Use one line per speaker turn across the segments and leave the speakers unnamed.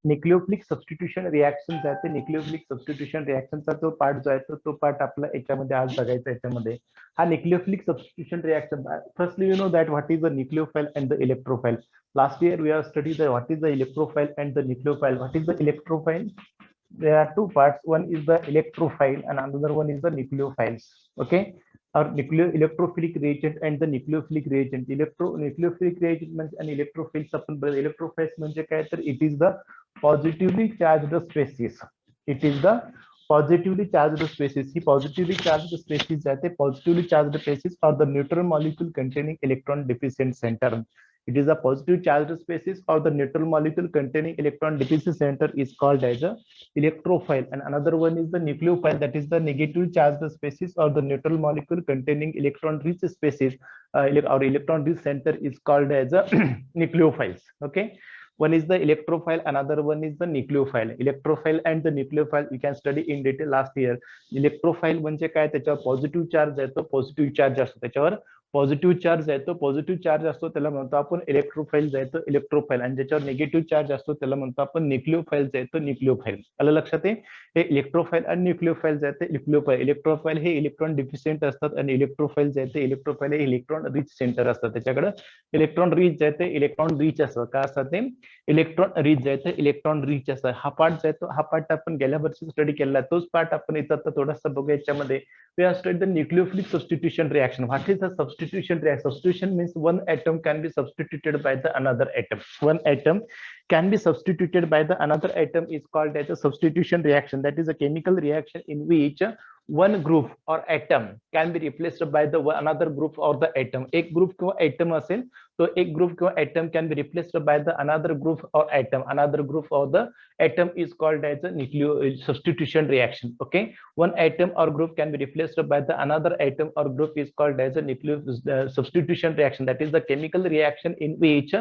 Nucleophilic substitution reaction जे आहे ते nucleophilic substitution रिएक्शनचा जो पार्ट जो आहे तो पार्ट आपला याच्यामध्ये आज बघायचा याच्यामध्ये हा nucleophilic substitution reaction firstly you know that what is the nucleophile and the electrophile last year we have studied the what is the electrophile and the nucleophile. What is the electrophile? There are two parts. One is the electrophile and another one is the nucleophiles. Okay, or electrophilic reagent and the nucleophilic reagent. Nucleophilic reagent means and electrophiles आपण electrophiles म्हणजे काय तर it is the positively charged species. It is the positively charged species. He positively charged species आहे ते positively charged species or the neutral molecule containing electron deficient center. It is a positive charged species or the neutral molecule containing electron deficient center is called as a electrophile, and another one is the nucleophile, that is the negative charged species or the neutral molecule containing electron rich species or electron rich center is called as a nucleophiles. Okay, one is the electrophile, another one is the nucleophile. Electrophile and the nucleophile you can study in detail last year. Electrophile म्हणजे काय, त्याच्यावर positive charge येतो, positive charge असतो त्याच्यावर, positive charge येतो, positive charge असतो त्याला म्हणतो आपण इलेक्ट्रोफाइल जायतो इलेक्ट्रोफाइल, आणि ज्याच्यावर निगेटिव्ह चार्ज असतो त्याला म्हणतो आपण न्यूक्लियोफाइल जायतो न्यूक्लियोफाइल. आलं लक्षात आहे? हे इलेक्ट्रोफाइल आणि न्यूक्लियोफाइल जायते न्यूक्लियोफाइल. इलेक्ट्रोफाइल हे इलेक्ट्रॉन डिफिशियंट असतात आणि इलेक्ट्रोफाइल जायते इलेक्ट्रोफाइल हे इलेक्ट्रॉन रिच सेंटर असतात, त्याच्याकडे इलेक्ट्रॉन रिच जायते इलेक्ट्रॉन रिच असतं. काय असतात ते? इलेक्ट्रॉन रिच जायचं इलेक्ट्रॉन रिच असतं. हा पार्ट जायतो, हा पार्ट आपण गेल्या वर्षी स्टडी केला, तोच पार्ट आपण इथं आता थोडासा बघूया. याच्यामध्ये we have studied the nucleophilic substitution reaction. What is the substitution reaction? Substitution means one atom can be substituted by the another atom. One atom can be substituted by the another atom is called as a substitution reaction. That is a chemical reaction in which one group or atom can be replaced by the another group or the atom. एक group किंवा atom असेल तो एक group किंवा atom can be replaced by the another group or atom. Another group or the atom is called as a substitution reaction. Okay, one atom or group can be replaced by the another atom or group is called as a substitution reaction. That is the chemical reaction in which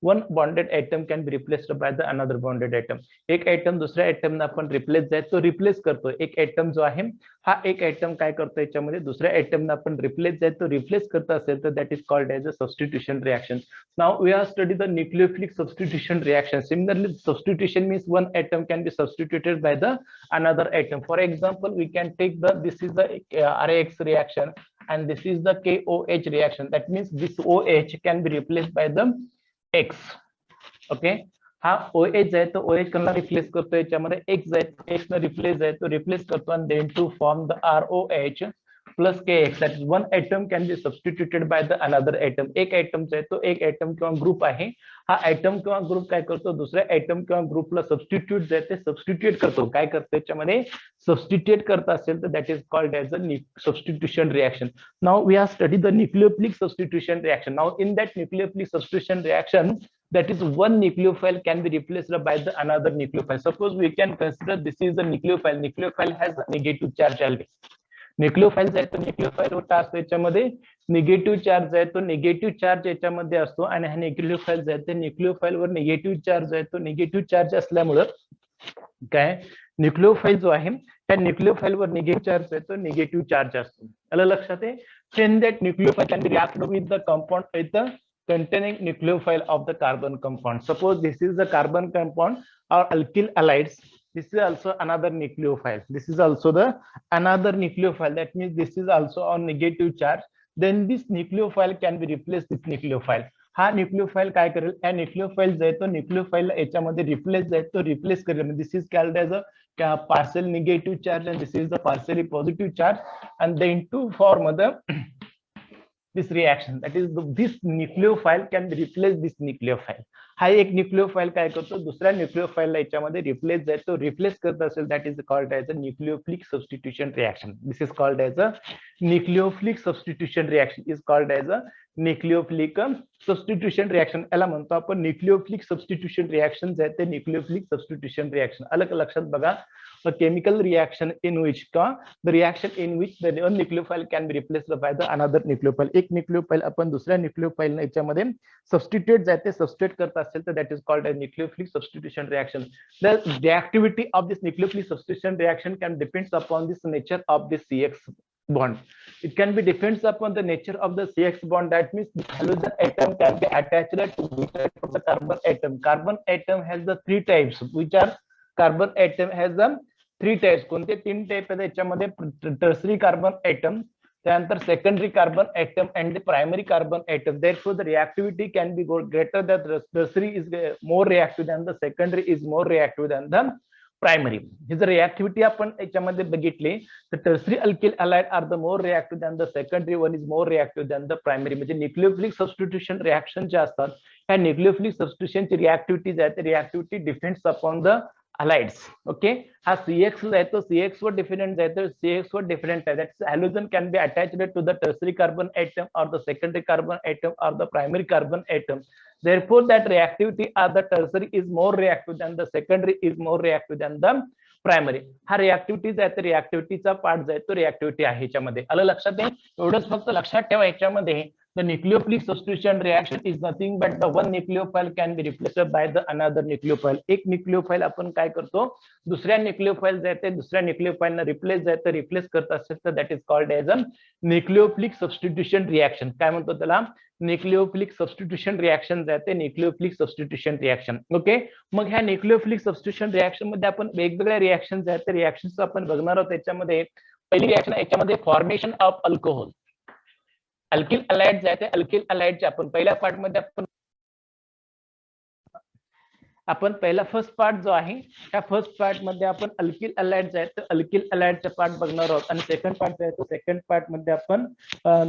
one bonded atom can be replaced by the another bonded atom. एक atom दुसऱ्या atom ना आपण replace जाय तो replace करतो. एक atom जो आहे हा एक atom काय करतो याच्यामध्ये दुसऱ्या atom ना आपण replace जाय तो replace करत असेल तर that is called as a substitution reaction. Now we have studied the nucleophilic substitution reaction. Similarly, substitution means one atom can be substituted by the another atom. For example, we can take the this is the RAX reaction and this is the KOH reaction. That means this OH can be replaced by the X. Okay, हा OH आहे तो OH कसा replace करतो याच्यामध्ये X आहे X न replace आहे तो रिप्लेस करतो and then to form the ROH plus KX. That is one atom can be substituted by the another atom. एक atom आहे तो एक atom किंवा ग्रुप आहे, हा atom किंवा ग्रुप काय करतो दुसऱ्या atom किंवा ग्रुपला सबस्टिट्यूट जे ते सबस्टिट्यूट करतो. काय करतो याच्यामध्ये सबस्टिट्यूट करत असेल तर that is called as a substitution reaction. Now we have studied the nucleophilic substitution reaction. Now in that nucleophilic substitution reaction, that is one nucleophile can be replaced by the another nucleophile. Suppose we can consider this is the nucleophile. Nucleophile has a negative charge always. Nucleophile आहे तो nucleophile वर असतो याच्यामध्ये negative charge आहे तो negative charge याच्यामध्ये असतो, आणि हा न्यूक्लियोफाइल आहे ते न्यूक्लियोफाइल वर निगेटिव्ह चार्ज आहे तो निगेटिव्ह चार्ज असल्यामुळे काय न्यूक्लियोफाइल जो आहे त्या न्यूक्लियोफाइल वर निगेटिव्ह चार्ज आहे तो निगेटिव्ह चार्ज असतो. आलं लक्षात आहे? Then that nucleophile can be reacted with the compound with the containing nucleophile of the carbon compound. Suppose this is the carbon compound or alkyl halides. This is also another nucleophile. This is also the another nucleophile. That means this is also on negative charge. Then this nucleophile can be replaced with nucleophile. हा nucleophile काय करेल, या nucleophile जो आहे तो nucleophile याच्यामध्ये replace जाय तो रिप्लेस करेल. This is called as a partial negative charge and this is the partially positive charge, and then to form the this reaction, that is this nucleophile can replace this nucleophile. हा एक nucleophile काय करतो दुसऱ्या न्यूक्लियोफाइलला याच्यामध्ये replace जातो replace करत असेल that is called as a nucleophilic substitution reaction. This is called as a nucleophilic substitution reaction is called as a nucleophilic substitution reaction. याला म्हणतो आपण nucleophilic substitution reaction आहे ते nucleophilic substitution reaction. अलग लक्षात बघा, a chemical reaction in which the reaction in which the one nucleophile can be replaced by the another nucleophile. एक nucleophile आपण दुसऱ्या nucleophile याच्यामध्ये substitute जाते substitute करत असेल तर that is called a nucleophilic substitution reaction. The activity of this nucleophilic substitution reaction can depends upon this nature of this CX bond. It can be depends upon the nature of the CX bond. That means the halogen atom can be attached to which type of the carbon atom. Carbon atom has the three types, which are carbon atom has the three types. कोणते तीन type आहेत याच्यामध्ये? Tertiary carbon atom, त्यानंतर secondary carbon atom and the primary carbon atom. Therefore the reactivity can be greater. That tertiary is more reactive than the secondary, is more reactive than the primary. ही जर reactivity आपण याच्यामध्ये बघितली तर tertiary alkyl halide are the more reactive than the secondary one is more reactive than the primary. म्हणजे nucleophilic substitution reaction जे असतात ह्या न्यूक्लियोफिलिक सबस्टिट्यूशनची रिएक्टिव्हिटी जी आहे ती reactivity depends upon the halides. Okay, हा सीएक्स आहे तो सीएक्स वर डिफरंट आहे, तर सीएक्स वर डिफरंट आहे. That halogen can be attached to the tertiary carbon atom और द सेकंडरी कार्बन एटम और the primary carbon atom. Therefore that reactivity of the tertiary is more reactive than the secondary, is more reactive than the primary. हा रिएक्टिव्हिटी आहे तर रिएक्टिव्हिटीचा part जो आहे तो रिएक्टिव्हिटी आहे याच्यामध्ये. आलं लक्षात? आहे एवढंच फक्त लक्षात ठेवा याच्यामध्ये the nucleophilic substitution reaction is nothing but the one nucleophile can be replaced by the another nucleophile. एक न्यूक्लियोफाइल आपण काय करतो, दुसऱ्या न्यूक्लियोफाइल जाते दुसऱ्या न्यूक्लियोफाइल ने रिप्लेस जाते, रिप्लेस करत असेल तर that is called as a nucleophilic substitution reaction. काय म्हणतो त्याला? न्यूक्लियोफिलिक सबस्टिट्यूशन रिएक्शन जाते, न्यूक्लियोफिलिक सबस्टिट्यूशन रिएक्शन. ओके, मग ह्या न्यूक्लियोफिलिक सबस्टिट्यूशन रिएक्शन मध्ये आपण वेगवेगळ्या रिएक्शन्स आहेत त्या रिएक्शन्स आपण बघणार आहोत. त्याच्यामध्ये पहिली रिएक्शन आहे याच्यामध्ये formation of alcohol. Alkyl allied जाते, अल्किल अलाइडचे आपण पहिल्या पार्ट मध्ये आपण पहिला फर्स्ट पार्ट जो आहे त्या फर्स्ट पार्ट मध्ये आपण अल्किल अलाइड आहे तर अल्किल अलाइडचा पार्ट बघणार आहोत. आणि सेकंड पार्ट आहे तो सेकंड पार्ट मध्ये आपण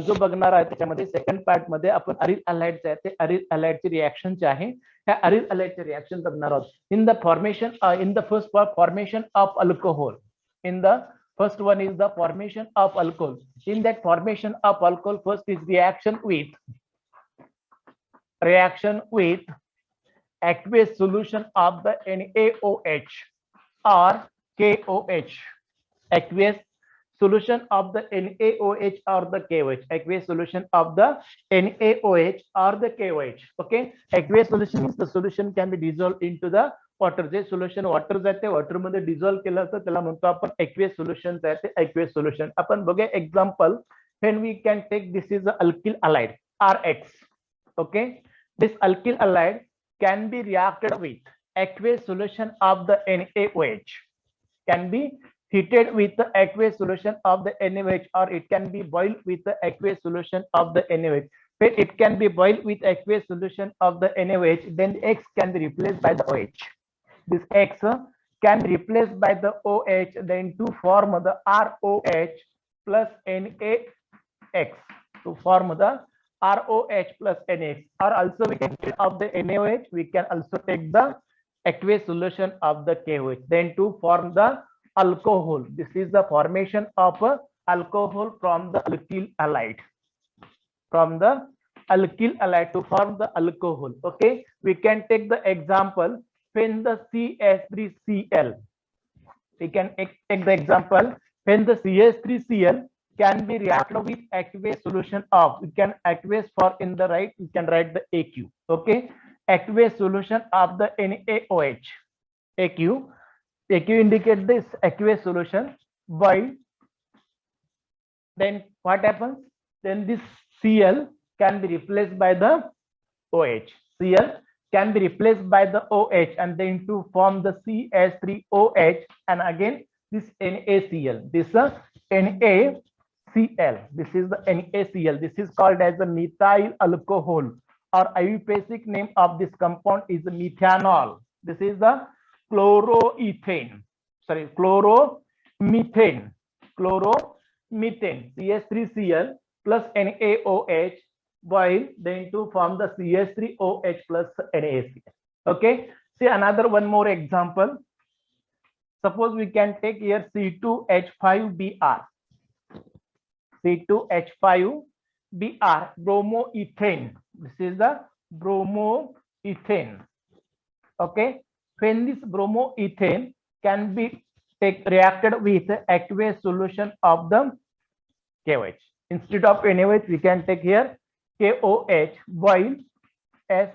जो बघणार आहे त्याच्यामध्ये सेकंड पार्ट मध्ये आपण अरिल अलाइड आहे ते अरिल अलाइडचे रिएक्शन जे आहे त्या अरिल अलाइडचे रिएक्शन बघणार आहोत. In the formation in the first part formation of alcohol. In the first one is the formation of alcohol. In that formation of alcohol, first is reaction with aqueous solution of the NaOH or KOH. Aqueous solution of the NaOH or the KOH. Aqueous solution of the NaOH or the KOH. Okay, aqueous solution is the solution can be dissolved into the water. जे solution water जाते water मध्ये dissolve केलं तर त्याला म्हणतो आपण aqueous solution जाते aqueous solution. आपण बघूया example. When we can take this is alkyl halide RX. Okay, this alkyl halide can be reacted with aqueous solution of the NaOH, can be heated with the aqueous solution of the NaOH, or it can be boiled with the aqueous solution of the NaOH. When it can be boiled with aqueous solution of the NaOH, then X can be replaced by the OH. This X can be replaced by the OH, then to form the ROH plus NaX, to form the ROH plus NaX. Or also we can take of the NaOH, we can also take the aqueous solution of the KOH, then to form the alcohol. This is the formation of alcohol from the alkyl halide. From the alkyl halide to form the alcohol. Okay, we can take the example. When the CH3Cl, we can take the example. When the CH3Cl can be reacted with aqueous solution of, we can aqueous for in the right, we can write the AQ. Okay, aqueous solution of the NaOH. AQ indicate this aqueous solution. Boil, then what happens? Then this Cl can be replaced by the OH. Cl can be replaced by the OH and then to form the CH3OH, and again this NaCl. This NaCl. This is the NaCl. This is called as the methyl alcohol, or IUPACic name of this compound is methanol. This is the chloromethane. CH3Cl plus NaOH. Boil, then to form the CH3OH plus NaCl. Okay, see another one more example. Suppose we can take here C2H5Br. C2H5Br, bromoethane. This is the bromoethane. Okay, when this bromoethane can be reacted with aqueous solution of the KOH. Instead of NaOH, we can take here KOH. Boil, as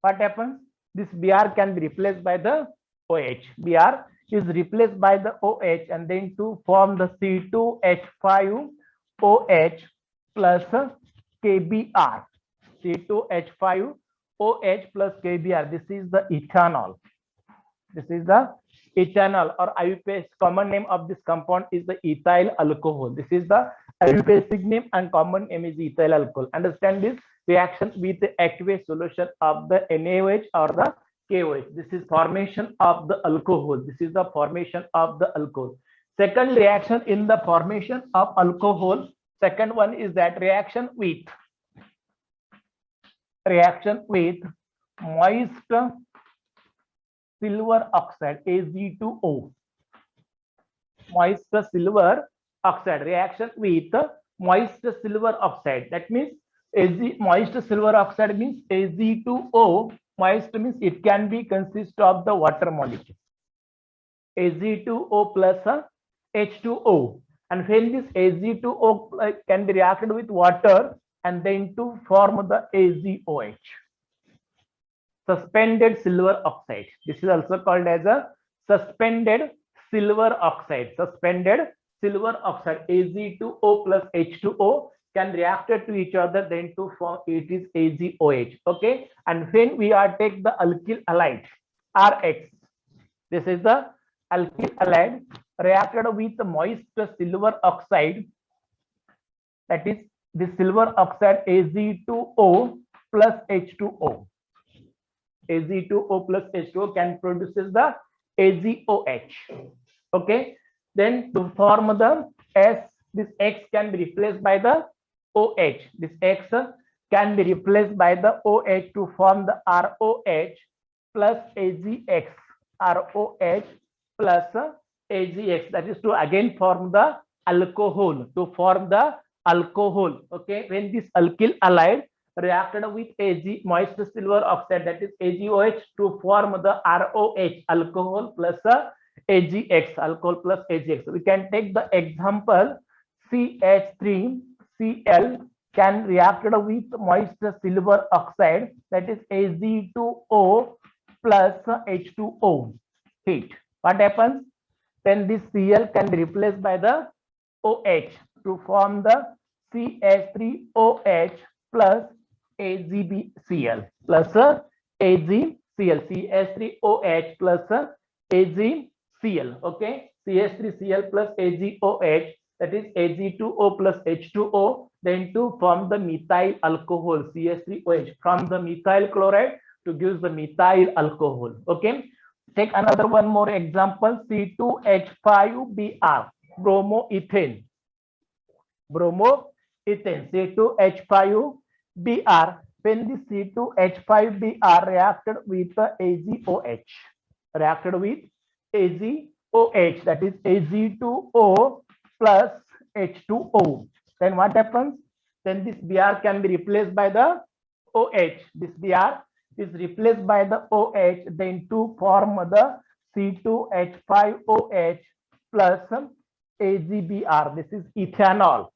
what happens? This Br can be replaced by the OH. Br is replaced by the OH and then to form the C2H5 OH plus KBr. C2H5OH plus KBr. This is the ethanol. This is the ethanol, or IUPAC. Common name of this compound is the ethyl alcohol. This is the IUPAC name, and common name is ethyl alcohol. Understand this reaction with the aqueous solution of the NaOH or the KOH. This is formation of the alcohol. This is the formation of the alcohol. Second reaction in the formation of alcohol. Second one is that reaction with moist silver oxide, Ag2O. Moist silver oxide. Reaction with moist silver oxide. That means moist silver oxide means Ag2O. Moist means it can be consist of the water molecule. Ag2O plus H2O. And when this Ag2O can be reacted with water and then to form the AgOH. Suspended silver oxide. This is also called as a suspended silver oxide. Suspended silver oxide, Ag2O plus H2O can react to each other, then to form it is AgOH. Okay, and when we are take the alkyl halide RX, this is the alkyl halide reacted with the moist silver oxide. That is the silver oxide Ag2O plus H2O. Ag2O plus H2O can produce the AgOH. Okay, then to form the S, this X can be replaced by the OH. This X can be replaced by the OH to form the ROH plus AgX. ROH plus AgX. That is to again form the alcohol. To form the alcohol. Okay, when this alkyl halide reacted with moist silver oxide, that is AgOH, to form the ROH, alcohol plus AgX, alcohol plus AgX. We can take the example CH3Cl can react with moist silver oxide, that is Ag2O plus H2O. Heat. What happens? Then this Cl can be replaced by the OH to form the CH3OH plus AgBCl plus AgCl. CH3OH plus AgCl. Okay, CH3Cl plus AgOH, that is Ag2O plus H2O, then to form the methyl alcohol, CH3OH, from the methyl chloride to give the methyl alcohol. Okay, take another one more example, C2H5Br, bromoethane. Bromoethane, C2H5Br. When the C2H5Br reacted with the AgOH, reacted with AgOH, that is Ag2O plus H2O, then what happens? Then this Br can be replaced by the OH. This Br is replaced by the OH, then to form the C2H5OH plus AgBr. This is ethanol.